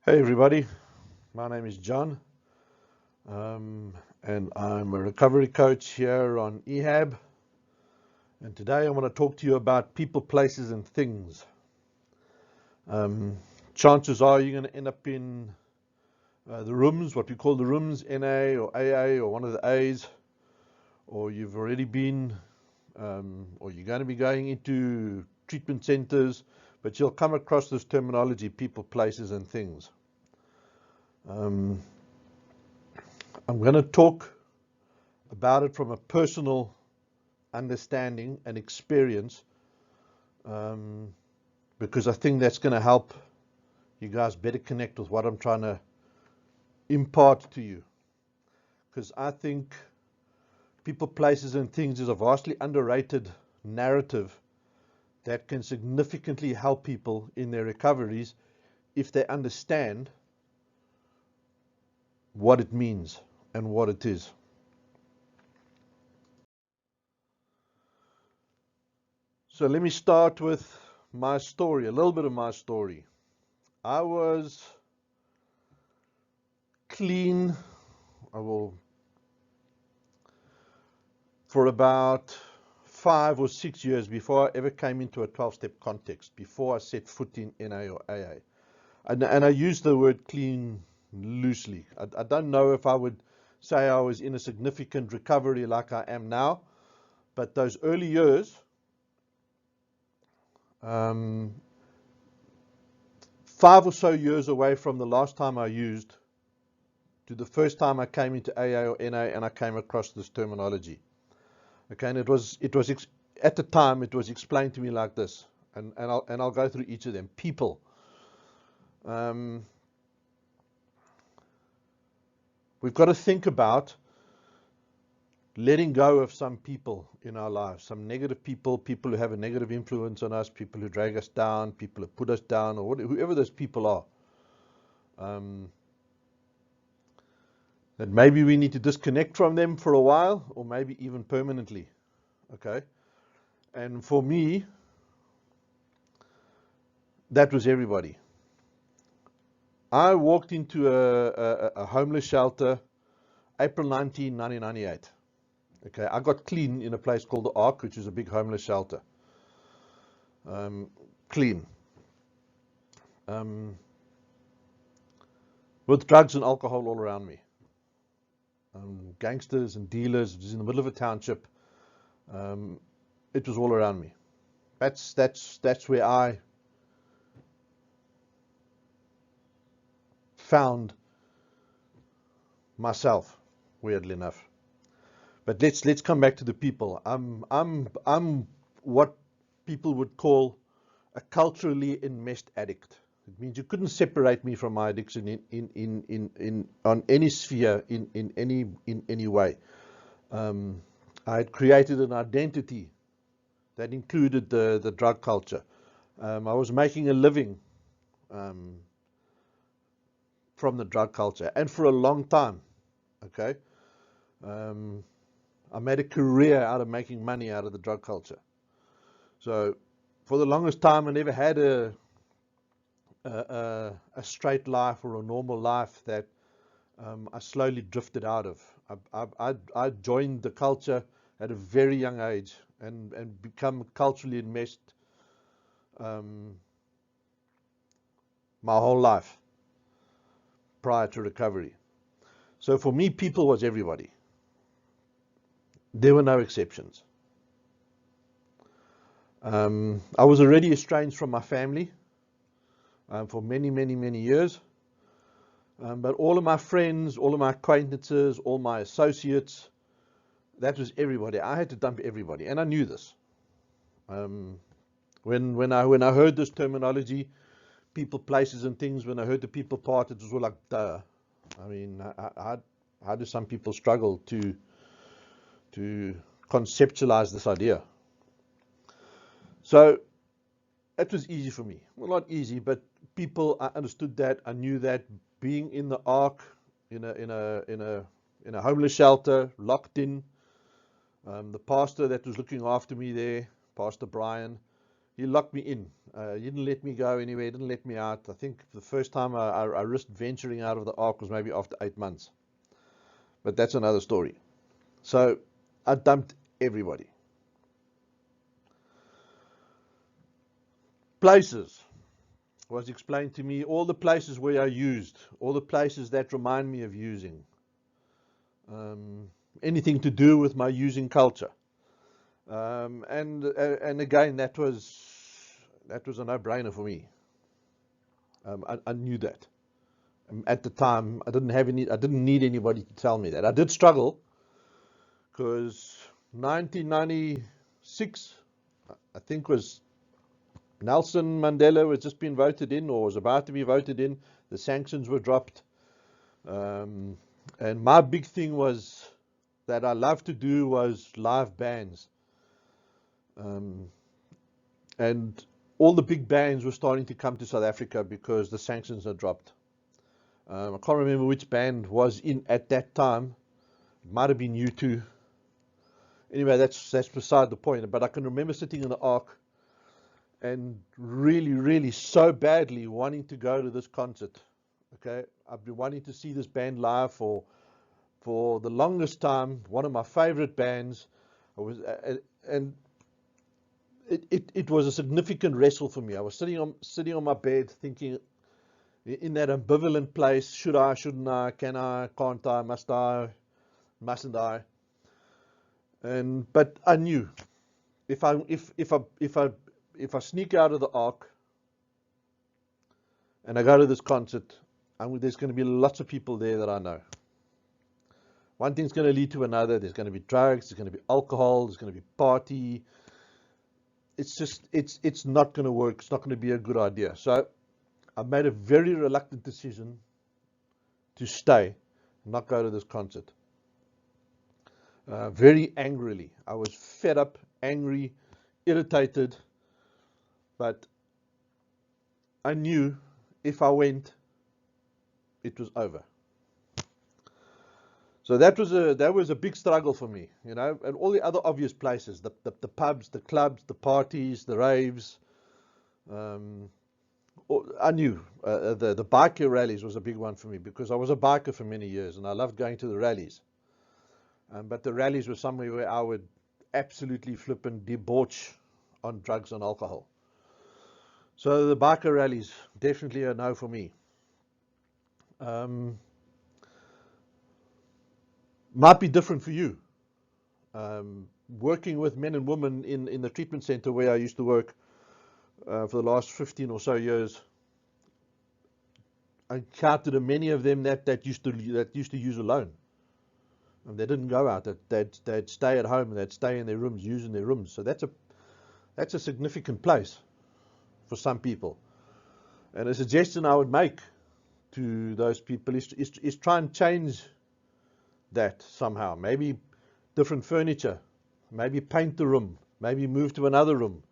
Hey everybody, my name is John, um, and I'm a recovery coach here on EHAB. And today I want to talk to you about people, places, and things. Um, Chances are you're going to end up in the rooms, what we call the rooms, NA or AA or one of the A's, or you've already been, or you're going to be going into treatment centers, but you'll come across this terminology, people, places, and things. Um, I'm going to talk about it from a personal understanding and experience, um, because I think that's going to help you guys better connect with what I'm trying to impart to you. Because I think people, places, and things is a vastly underrated narrative that can significantly help people in their recoveries if they understand what it means and what it is. So let me start with my story, a little bit of my story. I was clean, I will, for about 5 or 6 years before I ever came into a 12-step context, before I set foot in NA or AA. And I use the word clean loosely. I don't know if I would say I was in a significant recovery like I am now, but those early years, um, 5 or so years away from the last time I used to the first time I came into AA or NA and I came across this terminology. Okay, and at the time it was explained to me like this, and I'll go through each of them. People. Um, we've got to think about letting go of some people in our lives, some negative people, people who have a negative influence on us, people who drag us down, people who put us down, or whoever those people are. That maybe we need to disconnect from them for a while, or maybe even permanently. Okay, and for me, that was everybody. I walked into a homeless shelter April 19, 1998. Okay, I got clean in a place called the Ark, which is a big homeless shelter. Clean. Um, with drugs and alcohol all around me. Gangsters and dealers. It was in the middle of a township. Um, it was all around me. That's where I found myself, weirdly enough. But let's come back to the people. I'm what people would call a culturally enmeshed addict. It means you couldn't separate me from my addiction in on any sphere in any way. I had created an identity that included the drug culture. I was making a living um, from the drug culture, and for a long time. Okay, um, I made a career out of making money out of the drug culture. So for the longest time, I never had a straight life or a normal life that I slowly drifted out of. I joined the culture at a very young age and become culturally enmeshed um, my whole life prior to recovery. So for me, people was everybody. There were no exceptions. I was already estranged from my family for many, many, many years. But all of my friends, all of my acquaintances, all my associates, that was everybody. I had to dump everybody, and I knew this. Um, when I heard this terminology, people, places, and things, when I heard the people part, it was all like, duh. I mean, how do some people struggle to conceptualize this idea? So it was easy for me. Well, not easy, but people, I understood that. I knew that being in the ark, in a homeless shelter, locked in. The pastor that was looking after me there, Pastor Brian, he locked me in. He didn't let me go anywhere. He didn't let me out. I think the first time I risked venturing out of the ark was maybe after 8 months. But that's another story. So I dumped everybody. Places was explained to me, all the places where I used, all the places that remind me of using. Anything to do with my using culture. And again, that was a no-brainer for me. I knew that. At the time, I didn't need anybody to tell me that. I did struggle because 1996, I think, was Nelson Mandela was just being voted in or was about to be voted in. The sanctions were dropped. And my big thing was that I loved to do was live bands. And all the big bands were starting to come to South Africa because the sanctions had dropped. I can't remember which band was in at that time. It might have been U2. Anyway, that's beside the point. But I can remember sitting in the ark and really, really so badly wanting to go to this concert. Okay, I've been wanting to see this band live for the longest time. One of my favorite bands. And it was a significant wrestle for me. I was sitting on my bed thinking, in that ambivalent place: should I, shouldn't I, can I, can't I, must I, mustn't I? But I knew if I sneak out of the ark and I go to this concert, there's going to be lots of people there that I know. One thing's going to lead to another. There's going to be drugs. There's going to be alcohol. There's going to be party. It's not going to work. It's not going to be a good idea. So I made a very reluctant decision to stay and not go to this concert. Very angrily. I was fed up, angry, irritated, but I knew if I went, it was over. So that was a big struggle for me, and all the other obvious places, the pubs, the clubs, the parties, the raves. I knew the biker rallies was a big one for me because I was a biker for many years and I loved going to the rallies. But the rallies were somewhere where I would absolutely flip and debauch on drugs and alcohol. So the biker rallies, definitely a no for me. Might be different for you. Working with men and women in the treatment center where I used to work for the last 15 or so years, I encountered many of them that used to use alone. And they didn't go out. They'd stay at home and they'd stay in their rooms, using their rooms. So that's a significant place for some people. And a suggestion I would make to those people is try and change that somehow. Maybe different furniture. Maybe paint the room. Maybe move to another room.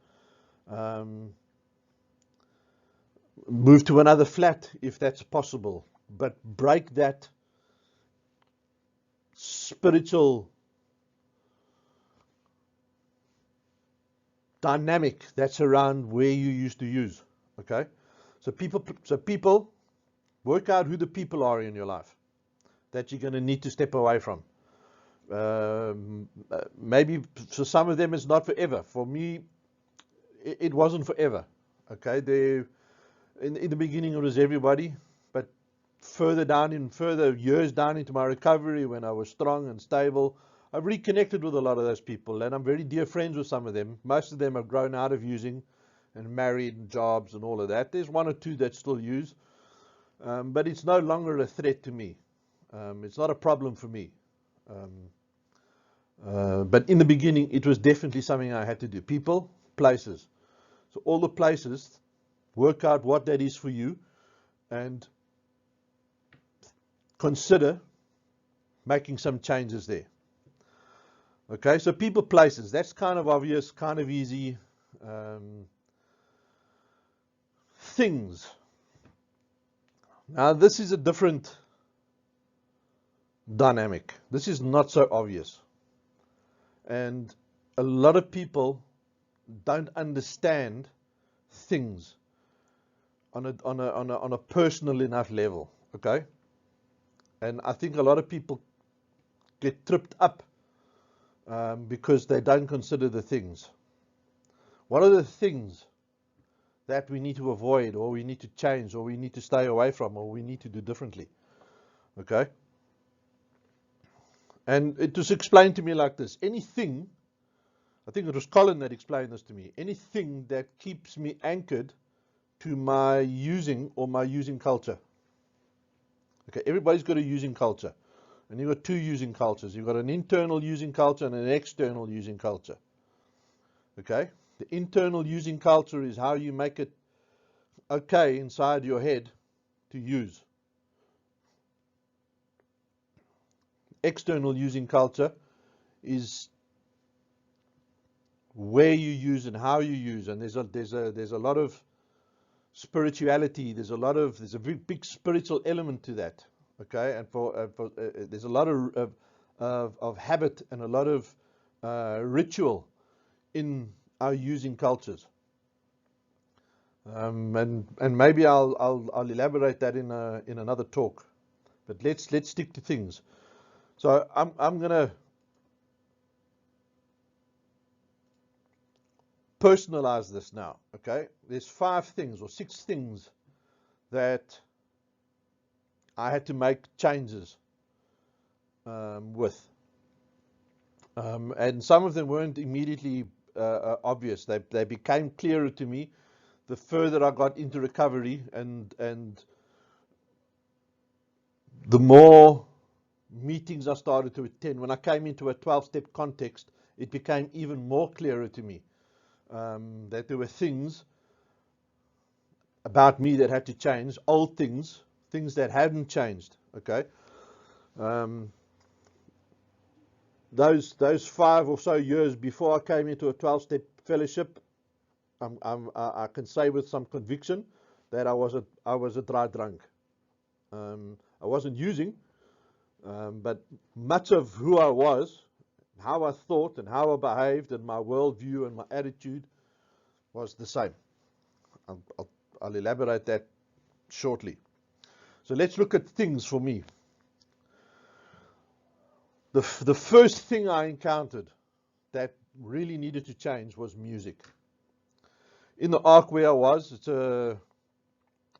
Move to another flat if that's possible. But break that spiritual dynamic that's around where you used to use. Okay? So people work out who the people are in your life that you're going to need to step away from. Maybe for some of them it's not forever. For me, it wasn't forever. Okay, in the beginning it was everybody, but further years down into my recovery, when I was strong and stable, I've reconnected with a lot of those people, and I'm very dear friends with some of them. Most of them have grown out of using and married and jobs and all of that. There's one or two that still use, but it's no longer a threat to me. It's not a problem for me. But in the beginning, it was definitely something I had to do. People, places. So all the places, work out what that is for you and consider making some changes there. Okay, so people, places, that's kind of obvious, kind of easy. Things. Now this is a different dynamic. This is not so obvious. And a lot of people don't understand things on a personal enough level. Okay, and I think a lot of people get tripped up because they don't consider the things. What are the things that we need to avoid, or we need to change, or we need to stay away from, or we need to do differently? Okay? And it was explained to me like this. Anything, I think it was Colin that explained this to me, anything that keeps me anchored to my using or my using culture. Okay, everybody's got a using culture. And you've got two using cultures. You've got an internal using culture and an external using culture. Okay? The internal using culture is how you make it okay inside your head to use. External using culture is where you use and how you use, and there's a lot of spirituality. There's a big spiritual element to that. Okay, and there's a lot of habit and a lot of ritual in our using cultures. And maybe I'll elaborate that in another talk. But let's stick to things. So I'm gonna personalize this now. Okay, there's 5 things or 6 things that I had to make changes with, and some of them weren't immediately obvious. They became clearer to me the further I got into recovery, and the more meetings I started to attend. When I came into a 12-step context, it became even more clearer to me that there were things about me that had to change, old things that hadn't changed. Okay, those 5 or so years before I came into a 12-step fellowship, I can say with some conviction that I was a dry drunk. I wasn't using, but much of who I was, how I thought and how I behaved, and my worldview and my attitude was the same. I'll elaborate that shortly. So let's look at things for me. The first thing I encountered that really needed to change was music. In the Ark where I was, it's a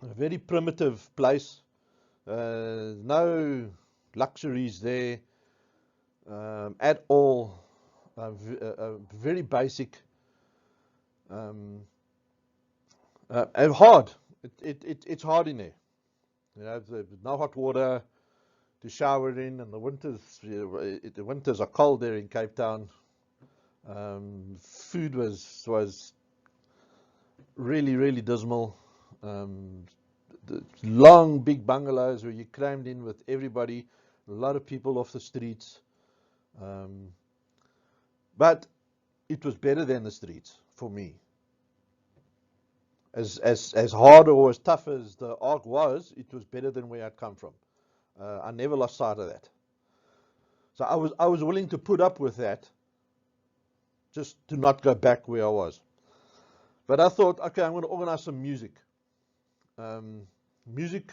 very primitive place. No luxuries there at all. Very basic and hard. It's hard in there. You know, there's no hot water to shower in, and the winters are cold there in Cape Town. Food was really, really dismal. The long, big bungalows where you crammed in with everybody, a lot of people off the streets. But it was better than the streets for me. As hard or as tough as the Ark was, it was better than where I'd come from. I never lost sight of that. So I was willing to put up with that, just to not go back where I was. But I thought, okay, I'm going to organize some music. Music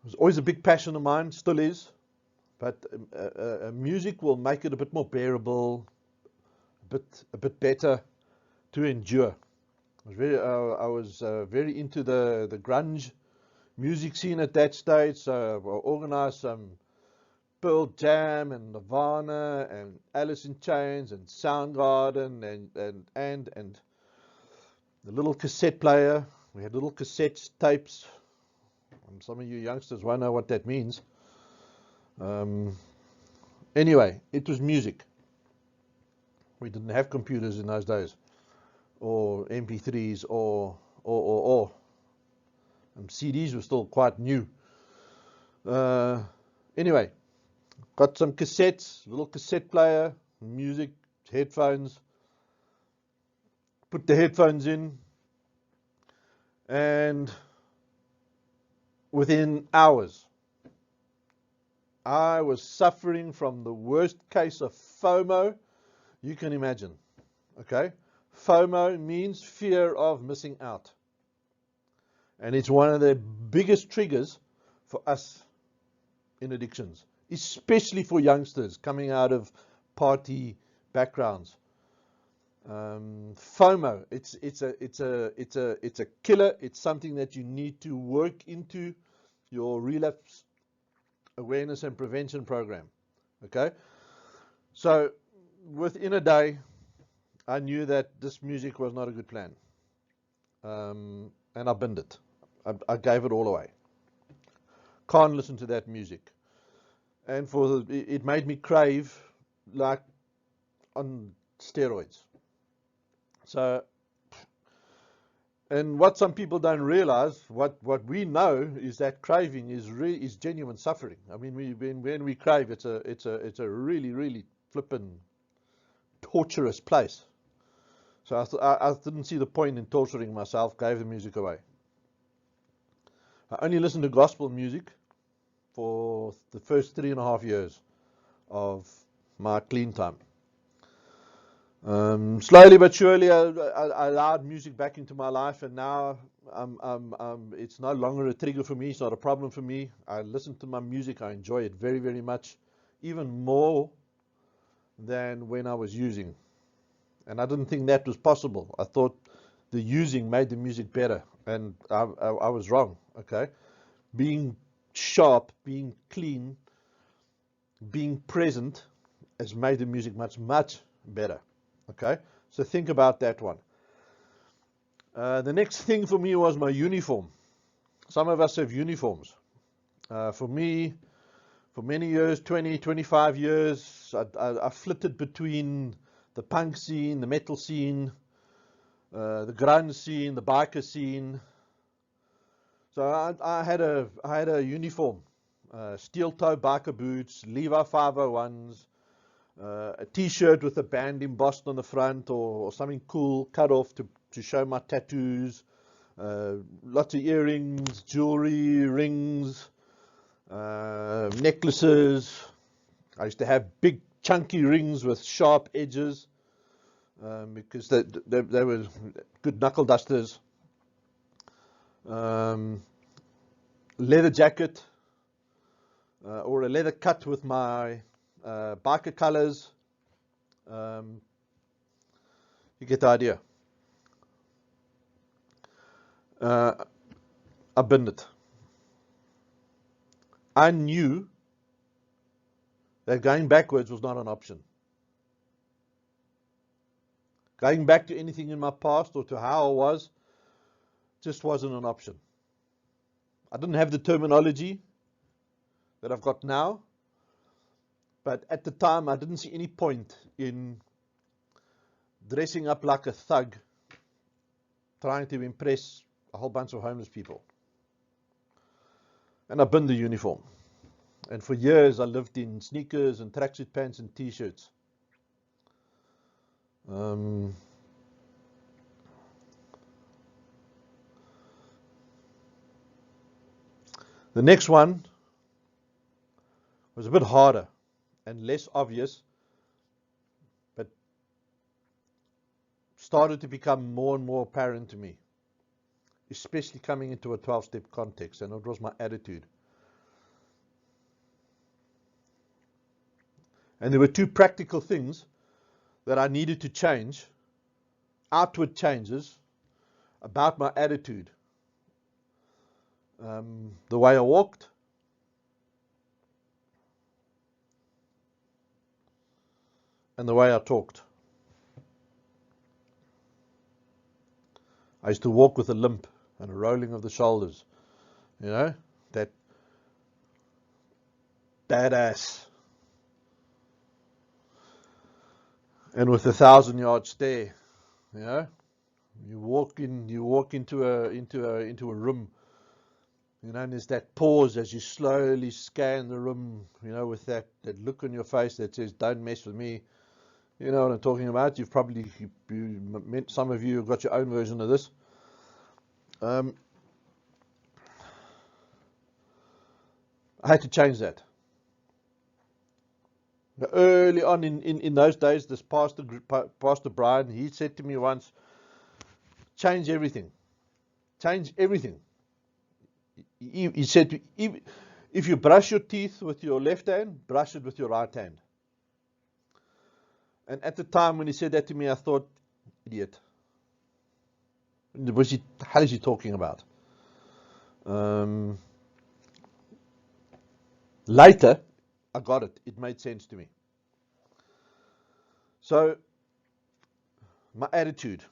was always a big passion of mine, still is. But music will make it a bit more bearable, a bit better to endure. I was very into the grunge music scene at that stage. So I organized some Pearl Jam and Nirvana and Alice in Chains and Soundgarden and the little cassette player. We had little cassette tapes. Some of you youngsters won't know what that means. Anyway, it was music. We didn't have computers in those days, or MP3s, or CDs were still quite new. Anyway, got some cassettes, little cassette player, music, headphones. Put the headphones in, and within hours, I was suffering from the worst case of FOMO you can imagine. Okay, FOMO means fear of missing out. And it's one of the biggest triggers for us in addictions, especially for youngsters coming out of party backgrounds. FOMO, it's a killer. It's something that you need to work into your relapse awareness and prevention program. Okay, so within a day, I knew that this music was not a good plan, and I binned it. I gave it all away. Can't listen to that music, and it made me crave like on steroids. So, and what some people don't realize, what we know is that craving is genuine suffering. I mean, when we crave, it's a really flippin' torturous place. So I didn't see the point in torturing myself. Gave the music away. I only listened to gospel music for the first 3.5 years of my clean time. Slowly but surely, I allowed music back into my life, and now it's no longer a trigger for me. It's not a problem for me. I listen to my music. I enjoy it very much, even more than when I was using. And I didn't think that was possible. I thought the using made the music better, and I was wrong. Okay, being sharp, being clean, being present has made the music much better. Okay, so think about that one. The next thing for me was my uniform. Some of us have uniforms. For me, for many years, 20, 25 years, I flitted between the punk scene, the metal scene, the grunge scene, the biker scene. So I had a uniform, steel toe biker boots, Levi 501s, a t-shirt with a band embossed on the front, or something cool cut off to show my tattoos, lots of earrings, jewelry, rings, necklaces. I used to have big chunky rings with sharp edges, because they were good knuckle dusters. Leather jacket, or a leather cut with my biker colors. You get the idea. I binned it. I knew that going backwards was not an option. Going back to anything in my past or to how I was just wasn't an option. I didn't have the terminology that I've got now, but at the time I didn't see any point in dressing up like a thug, trying to impress a whole bunch of homeless people. And I binned the uniform. And for years I lived in sneakers and tracksuit pants and t-shirts. The next one was a bit harder and less obvious, but started to become more and more apparent to me, especially coming into a 12-step context, and it was my attitude. And there were two practical things that I needed to change, outward changes about my attitude. The way I walked, and the way I talked. I used to walk with a limp and a rolling of the shoulders, you know, that badass, and with a 1,000-yard stare, you know. You walk into a room, you know, and there's that pause as you slowly scan the room, you know, with that look on your face that says, "Don't mess with me." You know what I'm talking about. You've probably, some of you have got your own version of this. I had to change that. Early on in those days, this Pastor Brian, he said to me once, change everything. Change everything. He said, if you brush your teeth with your left hand, brush it with your right hand. And at the time when he said that to me, I thought, idiot. What the hell is he talking about? Later, I got it. It made sense to me. So, my attitude,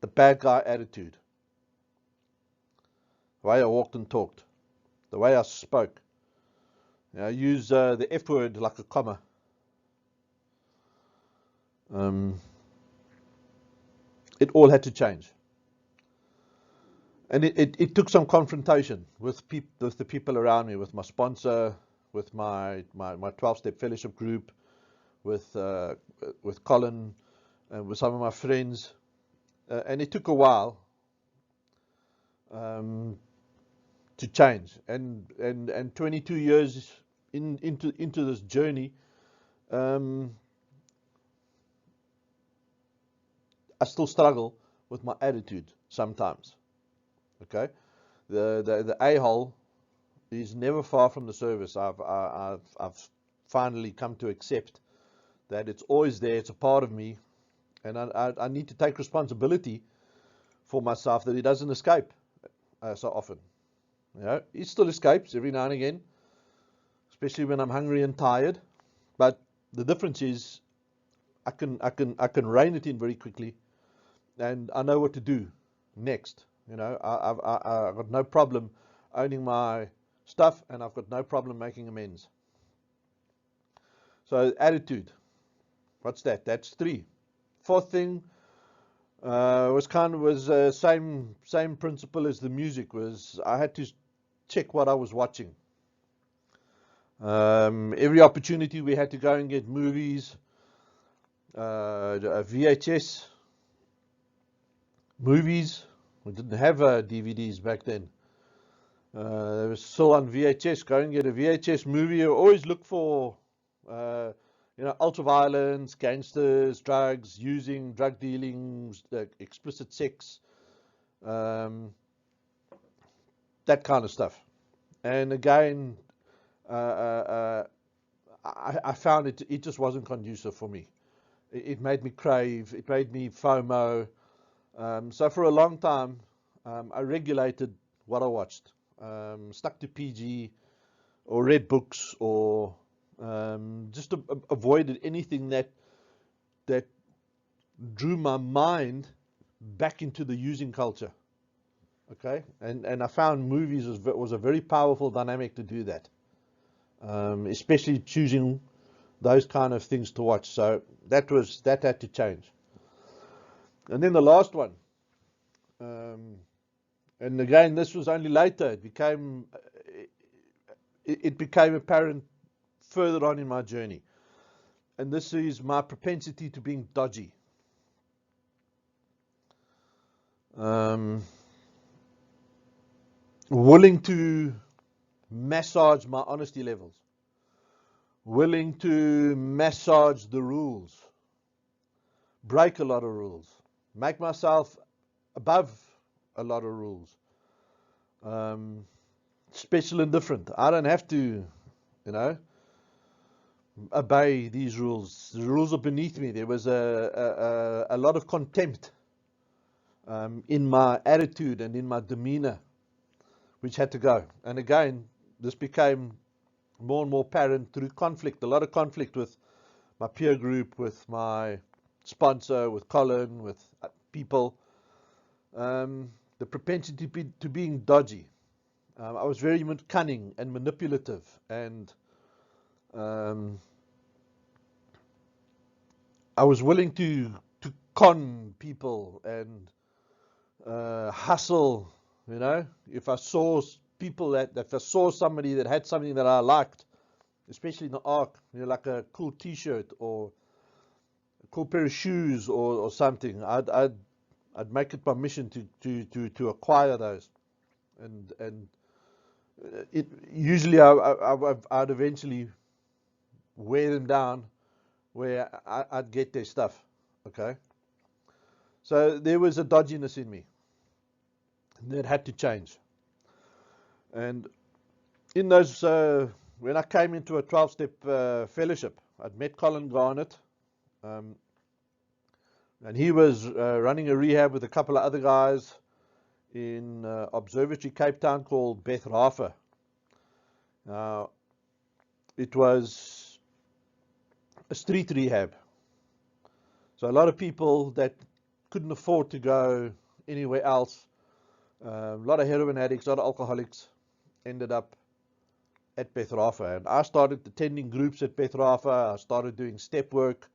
the bad guy attitude, the way I walked and talked, the way I spoke, I use the F word like a comma. It all had to change. And it took some confrontation with the people around me, with my sponsor, with my 12-step fellowship group, with Colin, and with some of my friends. And it took a while to change. And 22 years into this journey, I still struggle with my attitude sometimes. Okay, the a-hole is never far from the service. I've finally come to accept that it's always there. It's a part of me, and I need to take responsibility for myself that he doesn't escape so often. He still escapes every now and again, especially when I'm hungry and tired. But the difference is I can rein it in very quickly, and I know what to do next. I've got no problem owning my stuff, and I've got no problem making amends. So attitude, what's that? That's 3. 4th thing was same principle as the music. Was I had to check what I was watching. Every opportunity we had to go and get movies, VHS movies. We didn't have DVDs back then. They were still on VHS. Go and get a VHS movie. You always look for, ultra-violence, gangsters, drugs, drug dealing, explicit sex, that kind of stuff. And again, I found it just wasn't conducive for me. It made me crave. It made me FOMO. So for a long time, I regulated what I watched. Stuck to PG, or read books, or just avoided anything that drew my mind back into the using culture. Okay, and I found movies was a very powerful dynamic to do that, especially choosing those kind of things to watch. So that had to change. And then the last one, and again, this was only later. It became apparent further on in my journey, and this is my propensity to being dodgy. Willing to massage my honesty levels, willing to massage the rules, break a lot of rules, make myself above a lot of rules, special and different. I don't have to, obey these rules. The rules are beneath me. There was a lot of contempt in my attitude and in my demeanor, which had to go. And again, this became more and more apparent through conflict. A lot of conflict with my peer group, with my sponsor, with Colin, with people. The propensity to being dodgy. I was very cunning and manipulative, and I was willing to con people and hustle. If I saw people if I saw somebody that had something that I liked, especially in the arc, like a cool T-shirt or a cool pair of shoes or something, I'd make it my mission to acquire those, and it usually I'd eventually wear them down where I'd get their stuff. Okay? So there was a dodginess in me that had to change. And in those, when I came into a 12-step fellowship, I'd met Colin Garnett, and he was running a rehab with a couple of other guys in Observatory, Cape Town, called Beth Rafa. Now, it was a street rehab. So a lot of people that couldn't afford to go anywhere else, a lot of heroin addicts, a lot of alcoholics, ended up at Beth Rafa. And I started attending groups at Beth Rafa. I started doing step work,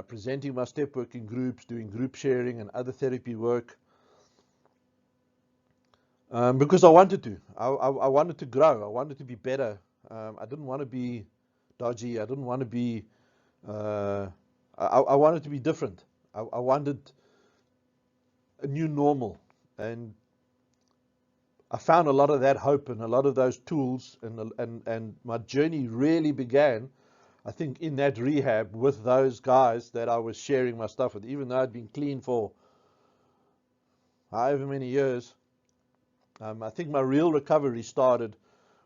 presenting my step work in groups, doing group sharing and other therapy work. Because I wanted to. I wanted to grow. I wanted to be better. I didn't want to be dodgy. I didn't want to be, I wanted to be different. I wanted a new normal. And I found a lot of that hope and a lot of those tools, and my journey really began, I think, in that rehab with those guys that I was sharing my stuff with. Even though I'd been clean for however many years, I think my real recovery started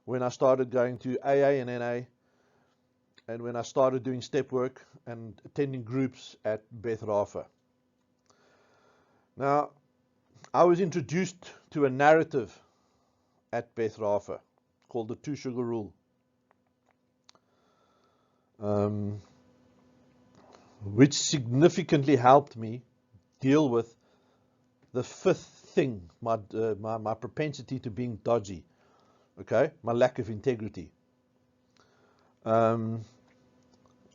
when I started going to AA and NA, and when I started doing step work and attending groups at Beth Rafa. Now, I was introduced to a narrative at Beth Rafa called the 2 Sugar Rule, which significantly helped me deal with the fifth thing, my propensity to being dodgy, okay, my lack of integrity. And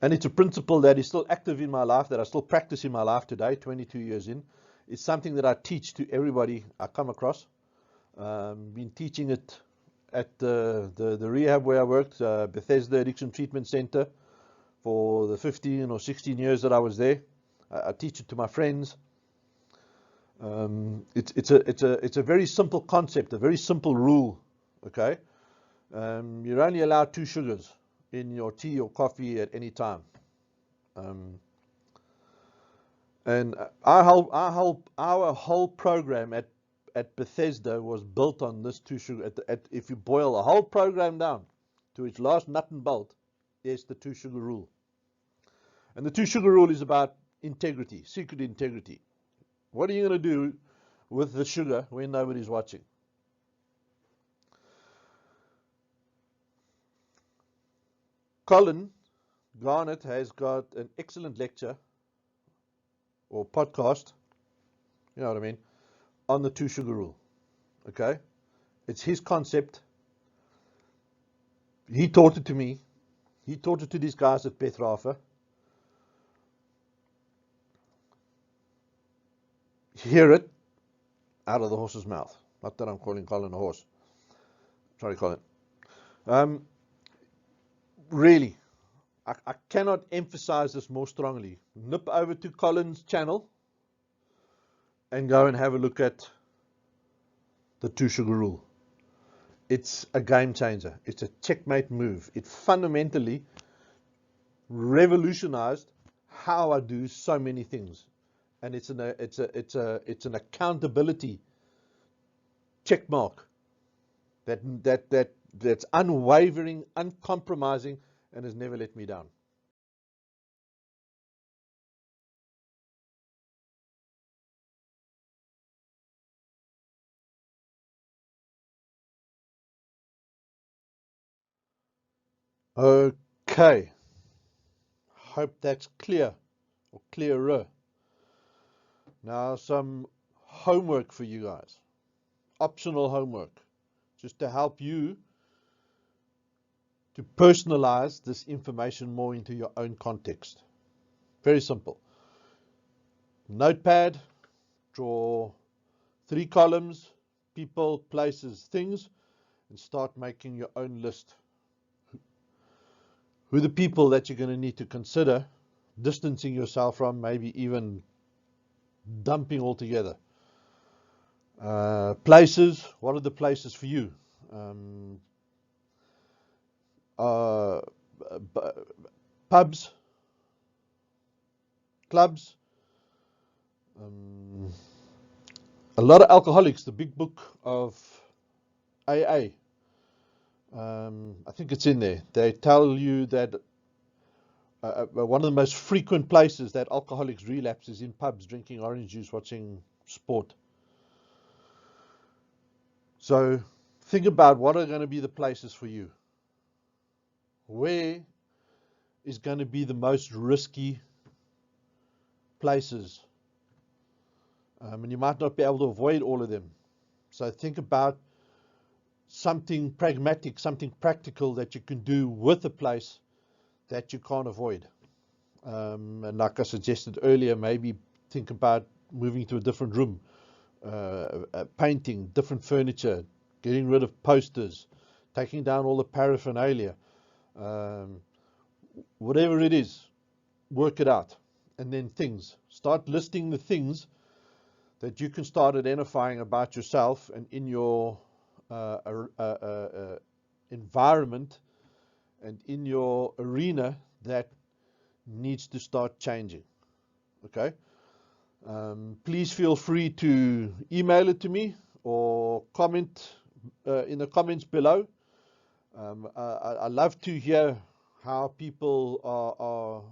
it's a principle that is still active in my life, that I still practice in my life today, 22 years in. It's something that I teach to everybody I come across. Been teaching it at the rehab where I worked, Bethesda Addiction Treatment Center, for the 15 or 16 years that I was there. I teach it to my friends. It's a very simple concept, a very simple rule. Okay, you're only allowed 2 sugars in your tea or coffee at any time. And our whole program at Bethesda was built on this 2 sugar. If you boil the whole program down to its last nut and bolt, it's the 2 sugar rule. And the 2 sugar rule is about integrity, secret integrity. What are you going to do with the sugar when nobody's watching? Colin Garnett has got an excellent lecture or podcast, you know what I mean, on the 2 sugar rule. Okay? It's his concept. He taught it to me. He taught it to these guys at Beth Rafa. Hear it out of the horse's mouth. Not that I'm calling Colin a horse. Sorry, Colin. Really, I cannot emphasize this more strongly. Nip over to Colin's channel and go and have a look at the 2 sugar rule. It's a game changer. It's a checkmate move. It fundamentally revolutionized how I do so many things. And it's an accountability check mark that's unwavering, uncompromising, and has never let me down. Okay. Hope that's clear or clearer. Now some homework for you guys. Optional homework. Just to help you to personalize this information more into your own context. Very simple. Notepad, draw 3 columns, people, places, things, and start making your own list. Who are the people that you're going to need to consider distancing yourself from, maybe even dumping altogether. Places, what are the places for you? pubs, clubs, a lot of alcoholics. The big book of AA, I think it's in there. They tell you that one of the most frequent places that alcoholics relapse is in pubs, drinking orange juice, watching sport. So think about what are going to be the places for you. Where is going to be the most risky places? And you might not be able to avoid all of them. So think about something pragmatic, something practical that you can do with a place that you can't avoid. And like I suggested earlier, maybe think about moving to a different room, painting, different furniture, getting rid of posters, taking down all the paraphernalia. Whatever it is, work it out. And then things. Start listing the things that you can start identifying about yourself and in your environment and in your arena that needs to start changing. Okay? Please feel free to email it to me or comment in the comments below. I love to hear how people are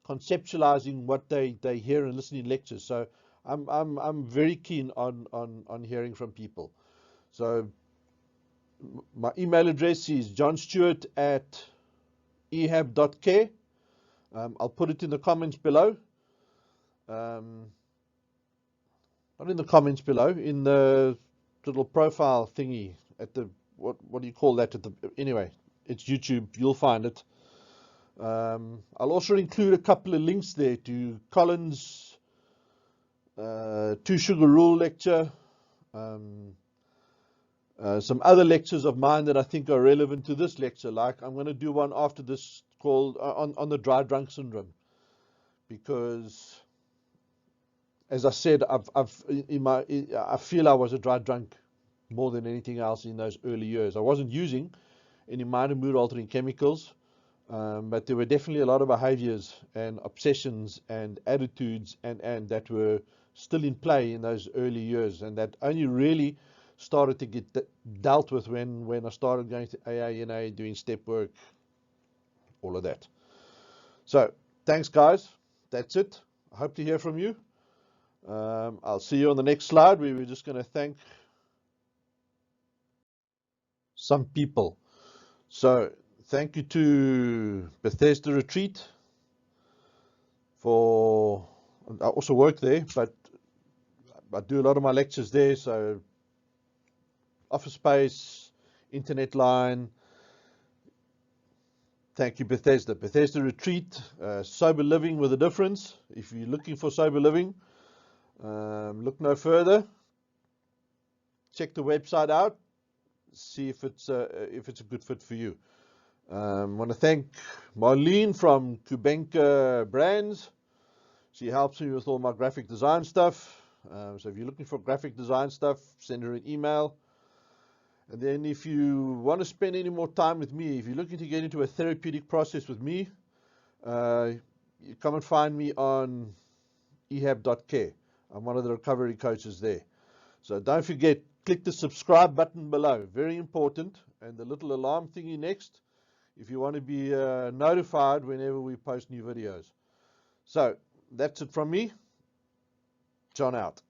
conceptualizing what they hear and listen in lectures. So I'm very keen on hearing from people. So my email address is johnstewart@ehab.care. I'll put it in the comments below. Not in the comments below, in the little profile thingy at the what do you call that? Anyway, it's YouTube. You'll find it. I'll also include a couple of links there to Colin's 2 Sugar Rule lecture, some other lectures of mine that I think are relevant to this lecture. Like I'm going to do one after this called on the dry drunk syndrome, because as I said, I feel I was a dry drunk more than anything else in those early years. I wasn't using any minor mood altering chemicals, but there were definitely a lot of behaviors and obsessions and attitudes and that were still in play in those early years, and that only really started to get dealt with when I started going to AA, NA, doing step work, all of that. So thanks guys, that's it. I hope to hear from you. I'll see you on the next slide. We were just going to thank some people. So thank you to Bethesda Retreat for, I also work there, but I do a lot of my lectures there. So office space, internet line. Thank you, Bethesda. Bethesda Retreat, sober living with a difference. If you're looking for sober living, look no further. Check the website out. See if it's a good fit for you. I want to thank Marlene from Kubenka Brands. She helps me with all my graphic design stuff. So if you're looking for graphic design stuff, send her an email. And then if you want to spend any more time with me, if you're looking to get into a therapeutic process with me, you come and find me on ehab.care. I'm one of the recovery coaches there. So don't forget, click the subscribe button below. Very important. And the little alarm thingy next, if you want to be notified whenever we post new videos. So that's it from me. John out.